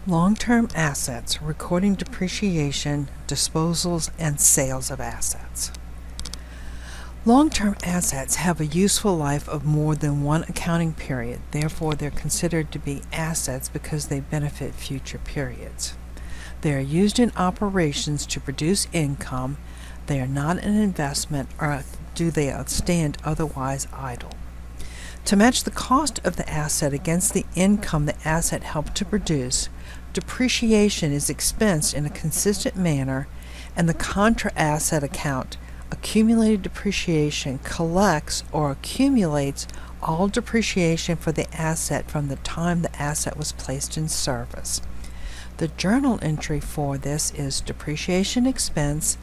Long-term assets, recording depreciation, disposals, and sales of assets. Long-term assets have a useful life of more than one accounting period. Therefore, they're considered to be assets because they benefit future periods. They are used in operations to produce income. They are not an investment, or do they stand otherwise idle. To match the cost of the asset against the income the asset helped to produce, depreciation is expensed in a consistent manner, and the contra asset account, accumulated depreciation, collects or accumulates all depreciation for the asset from the time the asset was placed in service. The journal entry for this is depreciation expense,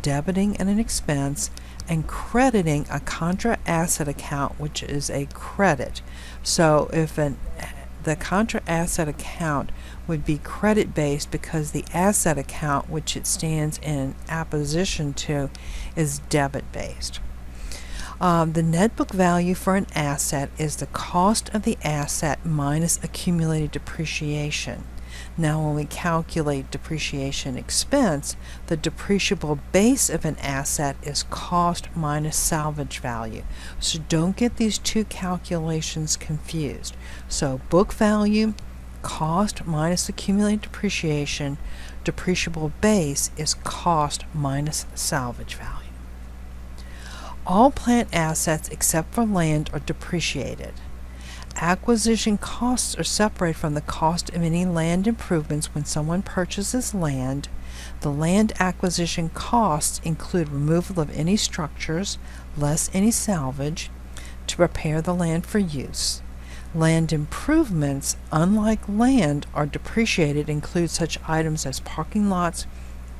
debiting an expense, and crediting a contra asset account, which is a credit. So if the contra asset account would be credit based because the asset account, which it stands in apposition to, is debit based. The net book value for an asset is the cost of the asset minus accumulated depreciation. Now, when we calculate depreciation expense, the depreciable base of an asset is cost minus salvage value. So don't get these two calculations confused. So book value, cost minus accumulated depreciation, depreciable base is cost minus salvage value. All plant assets except for land are depreciated. Acquisition costs are separated from the cost of any land improvements when someone purchases land. The land acquisition costs include removal of any structures, less any salvage, to prepare the land for use. Land improvements, unlike land, are depreciated, include such items as parking lots,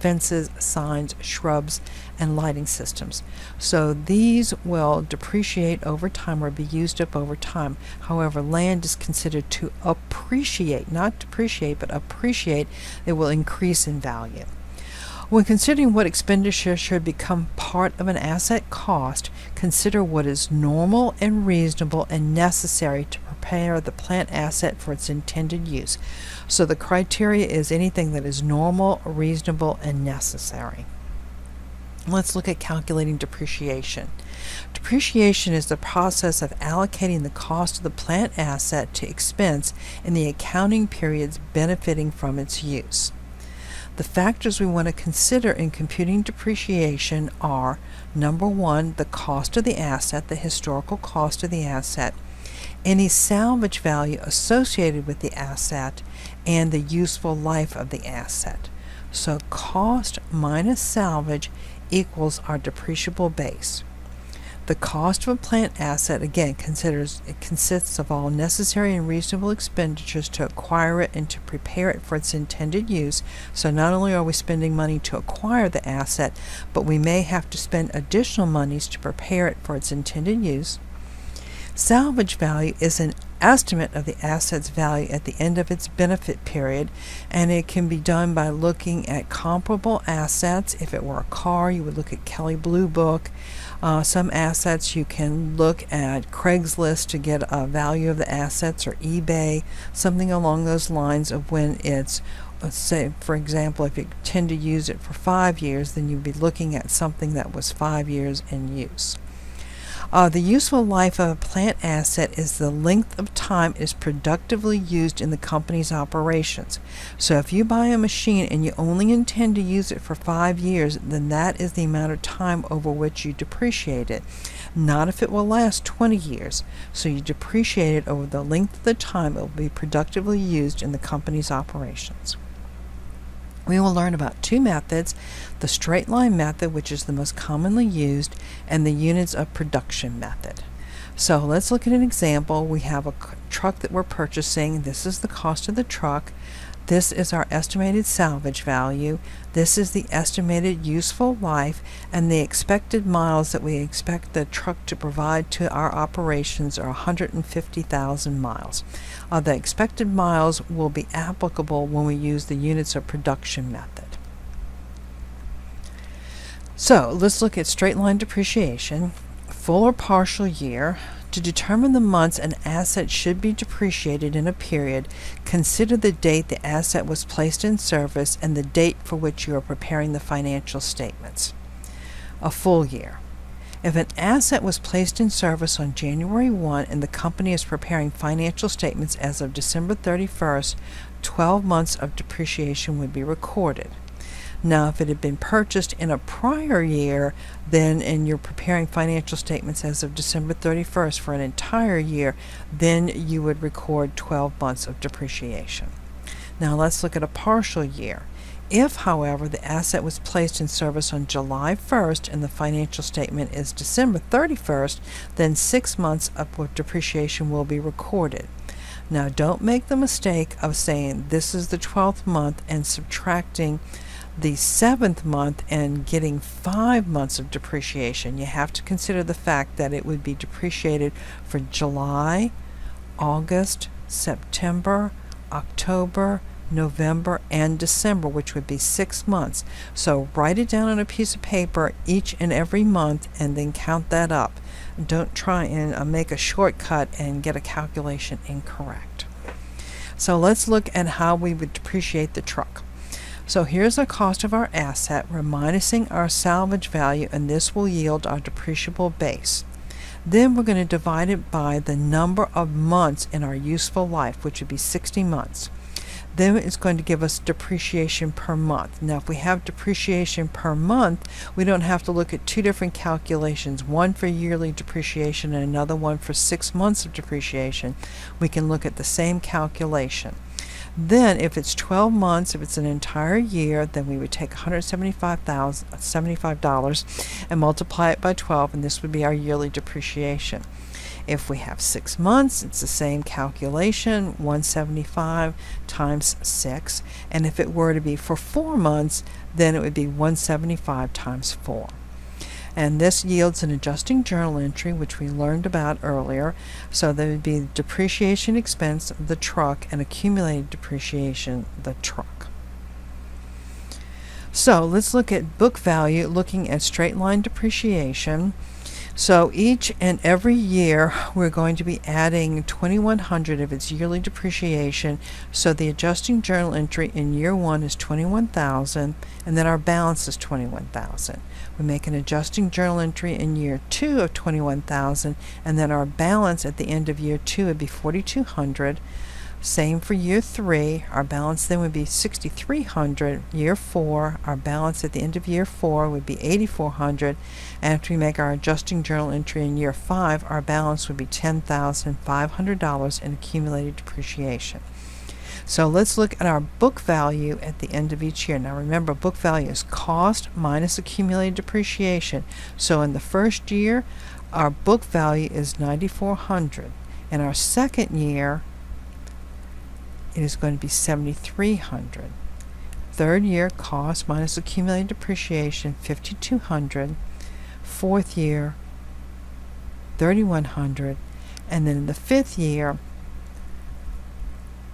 fences, signs, shrubs, and lighting systems. So these will depreciate over time or be used up over time. However, land is considered to appreciate, not depreciate, but appreciate. It will increase in value. When considering what expenditure should become part of an asset cost, consider what is normal and reasonable and necessary to prepare the plant asset for its intended use. So the criteria is anything that is normal, reasonable, and necessary. Let's look at calculating depreciation. Depreciation is the process of allocating the cost of the plant asset to expense in the accounting periods benefiting from its use. The factors we want to consider in computing depreciation are, number one, the cost of the asset, the historical cost of the asset, any salvage value associated with the asset, and the useful life of the asset. So cost minus salvage equals our depreciable base. The cost of a plant asset, again, consists of all necessary and reasonable expenditures to acquire it and to prepare it for its intended use. So not only are we spending money to acquire the asset, but we may have to spend additional monies to prepare it for its intended use. Salvage value is an estimate of the asset's value at the end of its benefit period, and it can be done by looking at comparable assets. If it were a car, you would look at Kelley Blue Book. Some assets you can look at Craigslist to get a value of the assets, or eBay, something along those lines of when it's, let's say, for example, if you tend to use it for 5 years, then you'd be looking at something that was 5 years in use. The useful life of a plant asset is the length of time it is productively used in the company's operations. So if you buy a machine and you only intend to use it for 5 years, then that is the amount of time over which you depreciate it. Not if it will last 20 years. So you depreciate it over the length of the time it will be productively used in the company's operations. We will learn about two methods, the straight line method, which is the most commonly used, and the units of production method. So let's look at an example. We have a truck that we're purchasing. This is the cost of the truck. This is our estimated salvage value. This is the estimated useful life, and the expected miles that we expect the truck to provide to our operations are 150,000 miles. The expected miles will be applicable when we use the units of production method. So let's look at straight line depreciation. Full or partial year, To determine the months an asset should be depreciated in a period, consider the date the asset was placed in service and the date for which you are preparing the financial statements. A full year. If an asset was placed in service on January 1 and the company is preparing financial statements as of December 31st, 12 months of depreciation would be recorded. Now, if it had been purchased in a prior year, and you're preparing financial statements as of December 31st for an entire year, then you would record 12 months of depreciation. Now, let's look at a partial year. If, however, the asset was placed in service on July 1st and the financial statement is December 31st, then 6 months of depreciation will be recorded. Now, don't make the mistake of saying this is the 12th month and subtracting the 7th month and getting 5 months of depreciation. You have to consider the fact that it would be depreciated for July, August, September, October, November, and December, which would be 6 months. So write it down on a piece of paper each and every month and then count that up. Don't try and make a shortcut and get a calculation incorrect. So let's look at how we would depreciate the truck. So here's the cost of our asset. We're minusing our salvage value, and this will yield our depreciable base. Then we're going to divide it by the number of months in our useful life, which would be 60 months. Then it's going to give us depreciation per month. Now, if we have depreciation per month, we don't have to look at two different calculations, one for yearly depreciation and another one for 6 months of depreciation. We can look at the same calculation. Then, if it's 12 months, if it's an entire year, then we would take $175 and multiply it by 12, and this would be our yearly depreciation. If we have 6 months, it's the same calculation, 175 times 6. And if it were to be for 4 months, then it would be 175 times 4. And this yields an adjusting journal entry, which we learned about earlier. So there would be depreciation expense of the truck and accumulated depreciation of the truck. So let's look at book value, looking at straight line depreciation. So each and every year we're going to be adding $2,100 of its yearly depreciation. So the adjusting journal entry in year 1 is $21,000, and then our balance is $21,000. We make an adjusting journal entry in year 2 of $21,000, and then our balance at the end of year 2 would be $4,200. Same for year 3. Our balance then would be $6,300. Year 4, our balance at the end of year 4 would be $8,400. After we make our adjusting journal entry in year 5, our balance would be $10,500 in accumulated depreciation. So let's look at our book value at the end of each year. Now remember, book value is cost minus accumulated depreciation. So in the first year, our book value is $9,400. In our second year, it is going to be $7,300. Third year, cost minus accumulated depreciation, $5,200. Fourth year, $3,100. And then in the fifth year,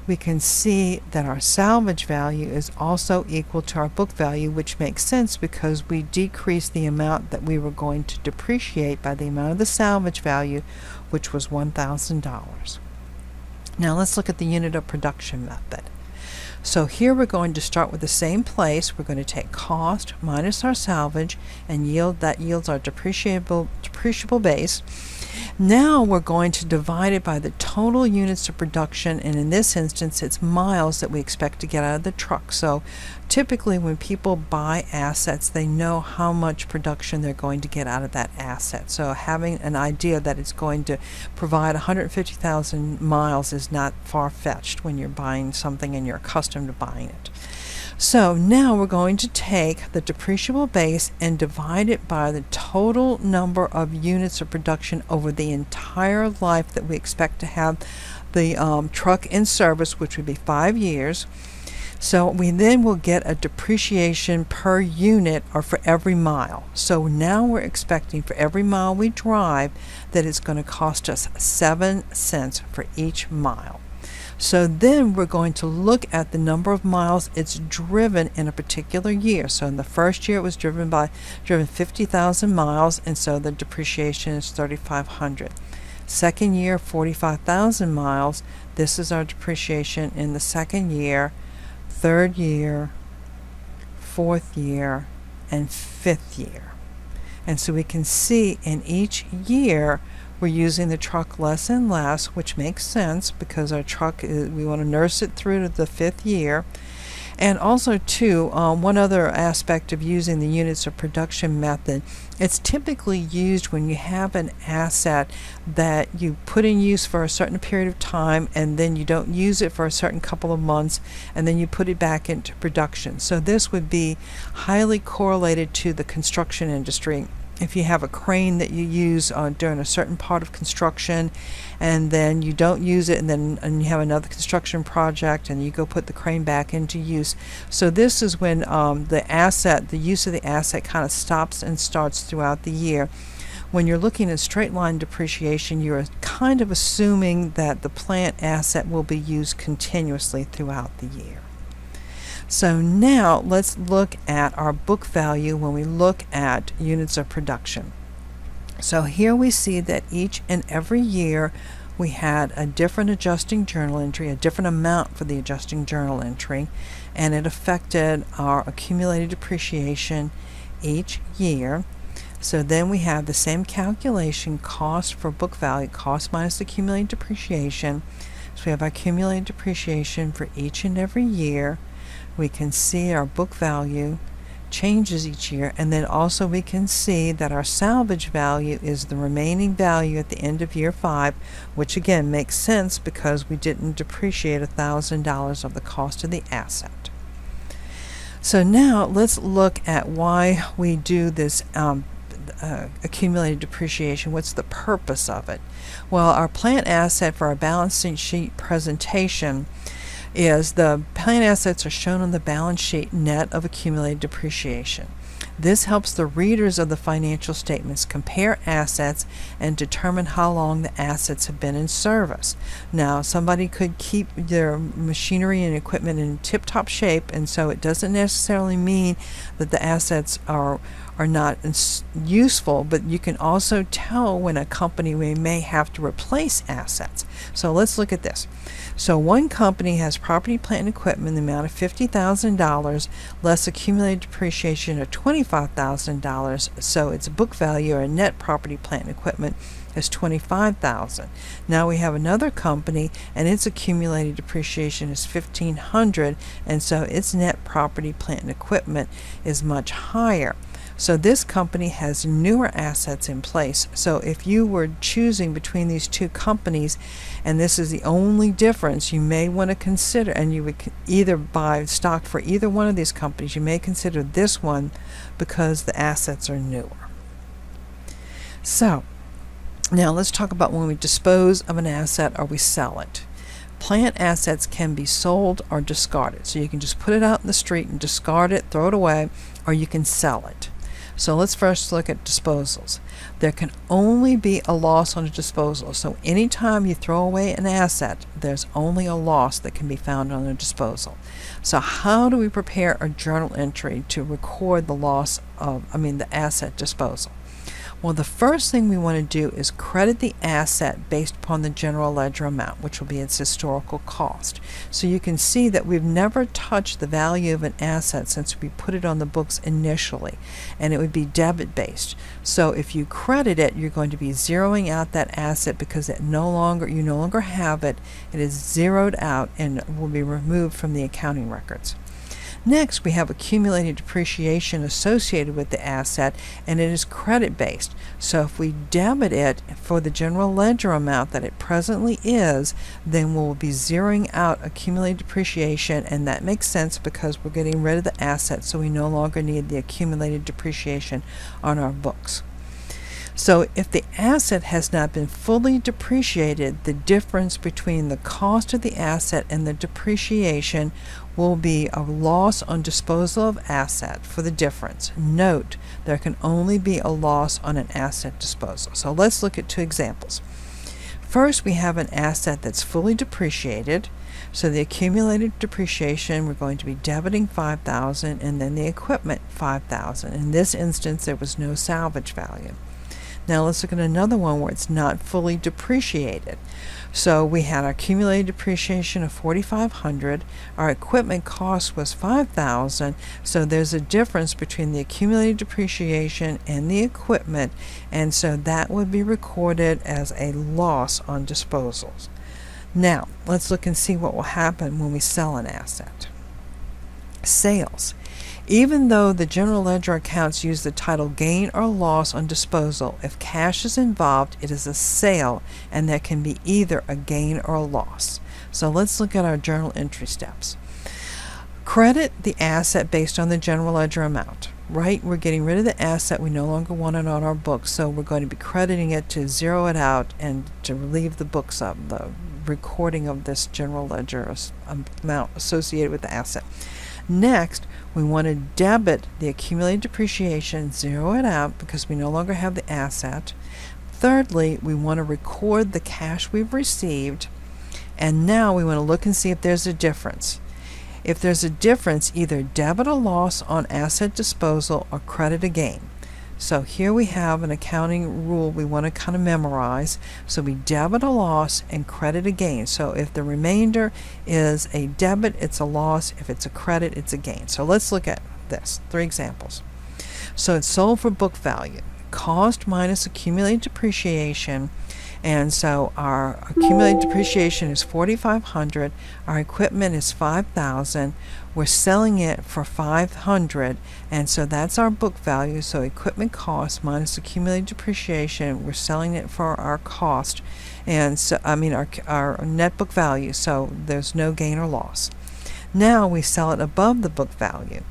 we can see that our salvage value is also equal to our book value, which makes sense because we decreased the amount that we were going to depreciate by the amount of the salvage value, which was $1,000. Now let's look at the unit of production method. So here we're going to start with the same place. We're going to take cost minus our salvage and yields our depreciable base. Now we're going to divide it by the total units of production, and in this instance it's miles that we expect to get out of the truck. So typically when people buy assets, they know how much production they're going to get out of that asset. So having an idea that it's going to provide 150,000 miles is not far-fetched when you're buying something and you're accustomed to buying it. So now we're going to take the depreciable base and divide it by the total number of units of production over the entire life that we expect to have the truck in service, which would be 5 years. So we then will get a depreciation per unit or for every mile. So now we're expecting for every mile we drive that it's going to cost us 7 cents for each mile. So then we're going to look at the number of miles it's driven in a particular year. So in the first year it was driven 50,000 miles, and so the depreciation is $3,500. Second year, 45,000 miles. This is our depreciation in the second year, third year, fourth year, and fifth year. And so we can see in each year we're using the truck less and less, which makes sense because our truck we want to nurse it through to the fifth year. And also, too, one other aspect of using the units of production method, it's typically used when you have an asset that you put in use for a certain period of time and then you don't use it for a certain couple of months and then you put it back into production. So this would be highly correlated to the construction industry. If you have a crane that you use during a certain part of construction and then you don't use it and you have another construction project and you go put the crane back into use. So this is when the use of the asset kind of stops and starts throughout the year. When you're looking at straight line depreciation, you're kind of assuming that the plant asset will be used continuously throughout the year. So now let's look at our book value when we look at units of production. So here we see that each and every year we had a different adjusting journal entry, a different amount for the adjusting journal entry, and it affected our accumulated depreciation each year. So then we have the same calculation, cost for book value, cost minus accumulated depreciation. So we have our accumulated depreciation for each and every year. We can see our book value changes each year, and then also we can see that our salvage value is the remaining value at the end of year 5, which again makes sense because we didn't depreciate $1,000 of the cost of the asset. So now let's look at why we do this accumulated depreciation. What's the purpose of it? Well, our plant asset for our balance sheet presentation is the plant assets are shown on the balance sheet net of accumulated depreciation. This helps the readers of the financial statements compare assets and determine how long the assets have been in service. Now, somebody could keep their machinery and equipment in tip-top shape, and so it doesn't necessarily mean that the assets are not useful, but you can also tell when a company may have to replace assets. So let's look at this. So one company has property, plant, and equipment in the amount of $50,000 less accumulated depreciation of $25,000. So its book value or net property, plant, and equipment is $25,000. Now we have another company and its accumulated depreciation is $1,500, and so its net property, plant, and equipment is much higher. So this company has newer assets in place. So if you were choosing between these two companies and this is the only difference, you may want to consider, and you would either buy stock for either one of these companies, you may consider this one because the assets are newer. So now let's talk about when we dispose of an asset or we sell it. Plant assets can be sold or discarded. So you can just put it out in the street and discard it, throw it away, or you can sell it. So let's first look at disposals. There can only be a loss on a disposal. So anytime you throw away an asset, there's only a loss that can be found on a disposal. So how do we prepare a journal entry to record the the asset disposal? Well, the first thing we want to do is credit the asset based upon the general ledger amount, which will be its historical cost. So you can see that we've never touched the value of an asset since we put it on the books initially, and it would be debit based. So if you credit it, you're going to be zeroing out that asset because you no longer have it. It is zeroed out and will be removed from the accounting records. Next, we have accumulated depreciation associated with the asset, and it is credit-based. So if we debit it for the general ledger amount that it presently is, then we'll be zeroing out accumulated depreciation, and that makes sense because we're getting rid of the asset, so we no longer need the accumulated depreciation on our books. So if the asset has not been fully depreciated, the difference between the cost of the asset and the depreciation will be a loss on disposal of asset for the difference. Note, there can only be a loss on an asset disposal. So let's look at two examples. First, we have an asset that's fully depreciated. So the accumulated depreciation, we're going to be debiting $5,000 and then the equipment $5,000. In this instance, there was no salvage value. Now let's look at another one where it's not fully depreciated. So we had our accumulated depreciation of $4,500. Our equipment cost was $5,000. So there's a difference between the accumulated depreciation and the equipment, and so that would be recorded as a loss on disposals. Now let's look and see what will happen when we sell an asset. Sales. Even though the general ledger accounts use the title gain or loss on disposal, if cash is involved, it is a sale, and there can be either a gain or a loss. So let's look at our journal entry steps. Credit the asset based on the general ledger amount. Right? We're getting rid of the asset. We no longer want it on our books, so we're going to be crediting it to zero it out and to relieve the books of the recording of this general ledger amount associated with the asset. Next, we want to debit the accumulated depreciation, zero it out because we no longer have the asset. Thirdly, we want to record the cash we've received, and now we want to look and see if there's a difference. If there's a difference, either debit a loss on asset disposal or credit a gain. So here we have an accounting rule we want to kind of memorize. So we debit a loss and credit a gain. So if the remainder is a debit, it's a loss. If it's a credit, it's a gain. So let's look at this. 3 examples. So it's sold for book value. Cost minus accumulated depreciation. And so our accumulated depreciation is $4,500. Our equipment is $5,000. We're selling it for $500, and so that's our book value. So equipment cost minus accumulated depreciation. We're selling it for our cost, and so our net book value. So there's no gain or loss. Now we sell it above the book value.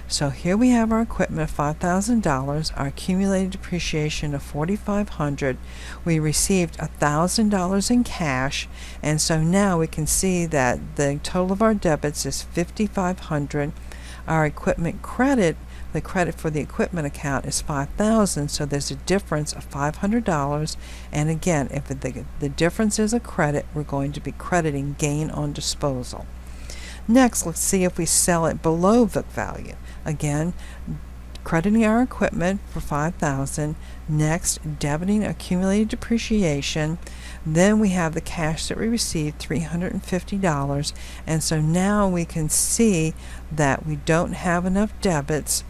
So here we have our equipment of $5,000, our accumulated depreciation of $4,500. We received $1,000 in cash, and so now we can see that the total of our debits is $5,500. Our equipment credit, the credit for the equipment account is $5,000, so there's a difference of $500. And again, if the difference is a credit, we're going to be crediting gain on disposal. Next, let's see if we sell it below book value. Again, crediting our equipment for $5,000. Next, debiting accumulated depreciation. Then we have the cash that we received, $350. And so now we can see that we don't have enough debits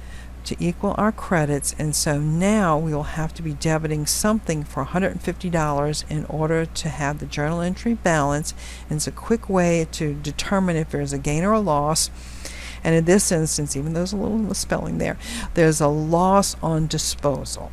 to equal our credits, and so now we will have to be debiting something for $150 in order to have the journal entry balance. And it's a quick way to determine if there's a gain or a loss. And in this instance, even though there's a little spelling there, there's a loss on disposal.